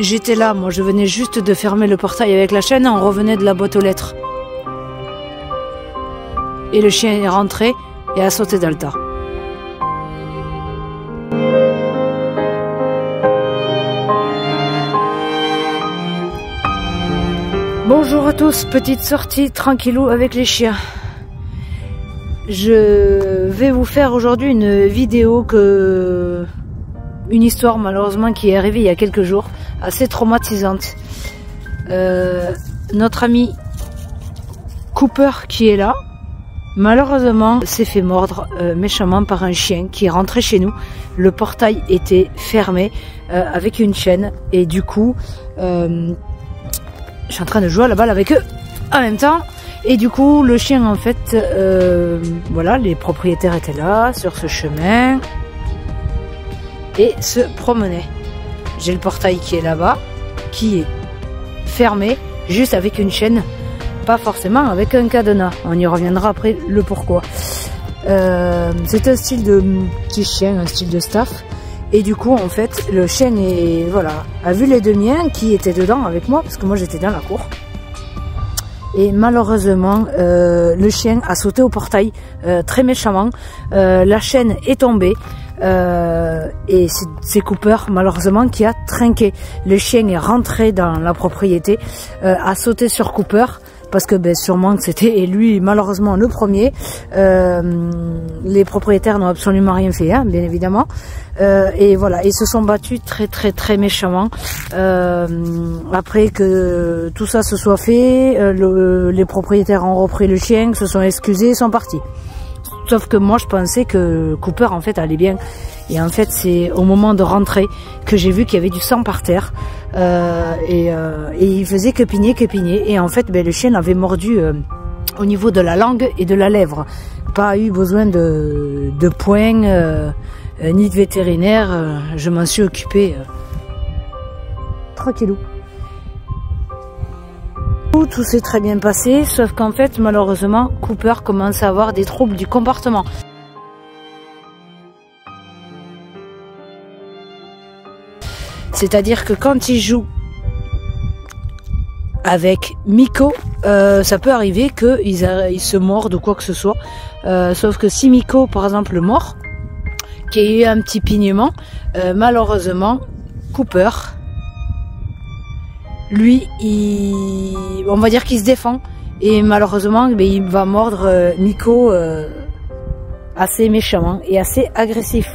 J'étais là, moi je venais juste de fermer le portail avec la chaîne, on revenait de la boîte aux lettres. Et le chien est rentré et a sauté dans le tas. Bonjour à tous, petite sortie tranquillou avec les chiens. Je vais vous faire aujourd'hui une vidéo une histoire malheureusement qui est arrivée il y a quelques jours, assez traumatisante. Notre ami Cooper qui est là, malheureusement s'est fait mordre méchamment par un chien qui est rentré chez nous. Le portail était fermé avec une chaîne et du coup je suis en train de jouer à la balle avec eux en même temps. Et du coup, le chien, en fait, voilà, les propriétaires étaient là, sur ce chemin, et se promenaient. J'ai le portail qui est là-bas, qui est fermé, juste avec une chaîne, pas forcément avec un cadenas. On y reviendra après le pourquoi. C'est un style de petit chien, un style de staff. Et du coup, en fait, le chien a vu les deux miens qui étaient dedans avec moi, parce que moi j'étais dans la cour. Et malheureusement, le chien a sauté au portail très méchamment. La chaîne est tombée et c'est Cooper malheureusement qui a trinqué. Le chien est rentré dans la propriété, a sauté sur Cooper. Parce que sûrement que c'était lui malheureusement le premier. Les propriétaires n'ont absolument rien fait, hein, bien évidemment. Et voilà, ils se sont battus très méchamment. Après que tout ça se soit fait, les propriétaires ont repris le chien, se sont excusés et sont partis. Sauf que moi je pensais que Cooper en fait allait bien. Et en fait c'est au moment de rentrer que j'ai vu qu'il y avait du sang par terre. Et il faisait que pigner. Et en fait le chien avait mordu au niveau de la langue et de la lèvre. Pas eu besoin de poings ni de vétérinaire. Je m'en suis occupée tranquillou. Tout s'est très bien passé, sauf qu'en fait malheureusement Cooper commence à avoir des troubles du comportement. C'est-à-dire que quand il joue avec Miko, ça peut arriver qu'ils se mordent ou quoi que ce soit. Sauf que si Miko, par exemple, mord, qu'il y a eu un petit pignement, malheureusement, Cooper, lui, on va dire qu'il se défend. Et malheureusement, il va mordre Miko assez méchamment et assez agressif.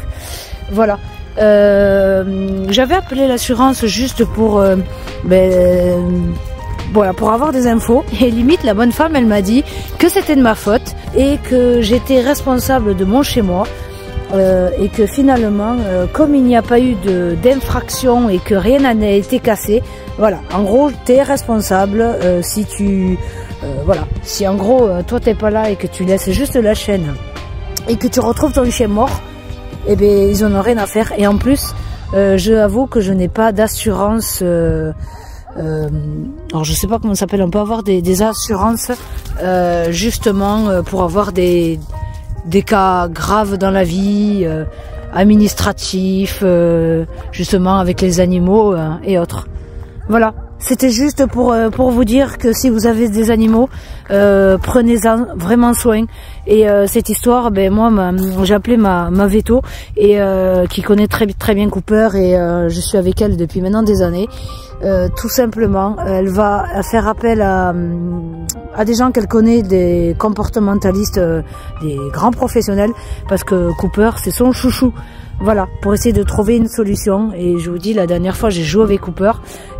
Voilà. J'avais appelé l'assurance juste pour voilà, pour avoir des infos, et limite la bonne femme elle m'a dit que c'était de ma faute et que j'étais responsable de mon chez moi, et que finalement comme il n'y a pas eu d'infraction et que rien n'a été cassé, voilà, en gros t'es responsable voilà, si en gros toi t'es pas là et que tu laisses juste la chaîne et que tu retrouves ton chien mort, eh bien, ils en ont rien à faire. Et en plus, je avoue que je n'ai pas d'assurance. Alors, je sais pas comment ça s'appelle. On peut avoir des assurances, justement, pour avoir des cas graves dans la vie, administratifs, justement, avec les animaux et autres. Voilà. C'était juste pour vous dire que si vous avez des animaux, prenez-en vraiment soin. Et cette histoire, moi j'ai appelé ma veto et qui connaît très bien Cooper, et je suis avec elle depuis maintenant des années. Tout simplement, elle va faire appel à des gens qu'elle connaît, des comportementalistes, des grands professionnels, parce que Cooper c'est son chouchou. Voilà, pour essayer de trouver une solution. Et je vous dis, la dernière fois j'ai joué avec Cooper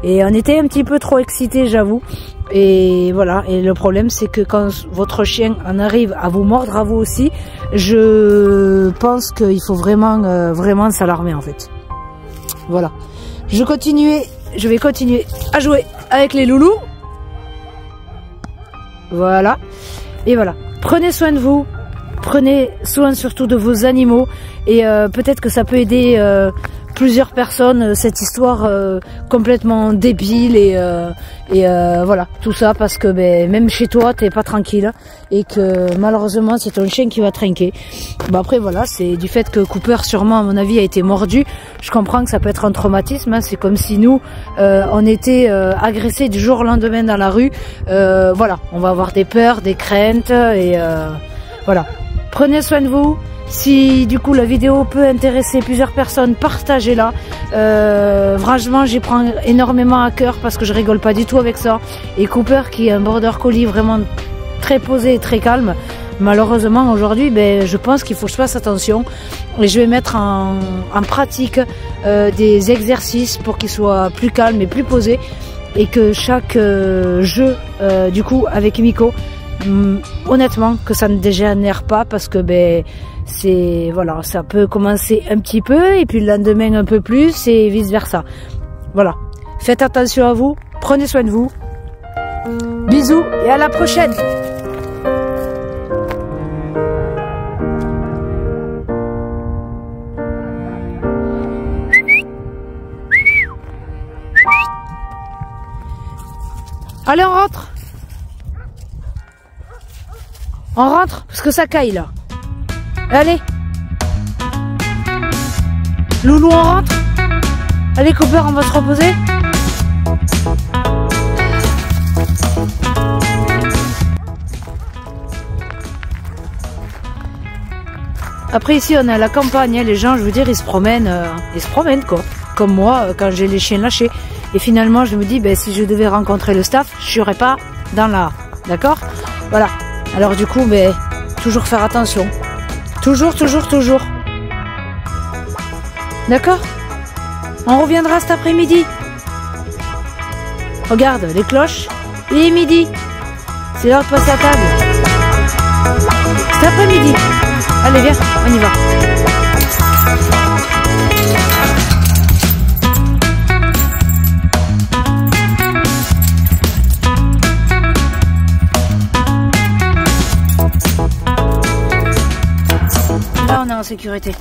et on était un petit peu trop excités, j'avoue. Et voilà, et le problème c'est que quand votre chien en arrive à vous mordre à vous aussi, je pense qu'il faut vraiment s'alarmer en fait. Voilà, je vais continuer à jouer avec les loulous. Voilà, et voilà, prenez soin de vous. Prenez soin surtout de vos animaux, et peut-être que ça peut aider plusieurs personnes cette histoire complètement débile et voilà, tout ça parce que même chez toi t'es pas tranquille et que malheureusement c'est ton chien qui va trinquer. Après voilà, c'est du fait que Cooper sûrement à mon avis a été mordu. Je comprends que ça peut être un traumatisme, hein. C'est comme si nous on était agressés du jour au lendemain dans la rue. Voilà, on va avoir des peurs, des craintes et voilà. Prenez soin de vous. Si du coup la vidéo peut intéresser plusieurs personnes, partagez-la. Franchement, j'y prends énormément à cœur parce que je rigole pas du tout avec ça. Et Cooper, qui est un border collie vraiment très posé et très calme, malheureusement aujourd'hui, je pense qu'il faut que je fasse attention. Et je vais mettre en pratique des exercices pour qu'il soit plus calme et plus posé. Et que chaque jeu, du coup, avec Miko, honnêtement, que ça ne dégénère pas parce que c'est voilà, ça peut commencer un petit peu et puis le lendemain un peu plus et vice versa. Voilà, faites attention à vous, prenez soin de vous, bisous et à la prochaine. Allez, on rentre. On rentre parce que ça caille là. Allez. Loulou, on rentre. Allez Cooper, on va se reposer. Après ici on est à la campagne, hein, les gens je veux dire ils se promènent quoi. Comme moi quand j'ai les chiens lâchés. Et finalement je me dis si je devais rencontrer le staff, je serais pas dans la... D'accord. Voilà. Alors du coup toujours faire attention. Toujours. D'accord? On reviendra cet après-midi. Regarde, les cloches. Il est midi. C'est l'heure de passer à table. Cet après-midi. Allez, viens, on y va. Là, on est en sécurité.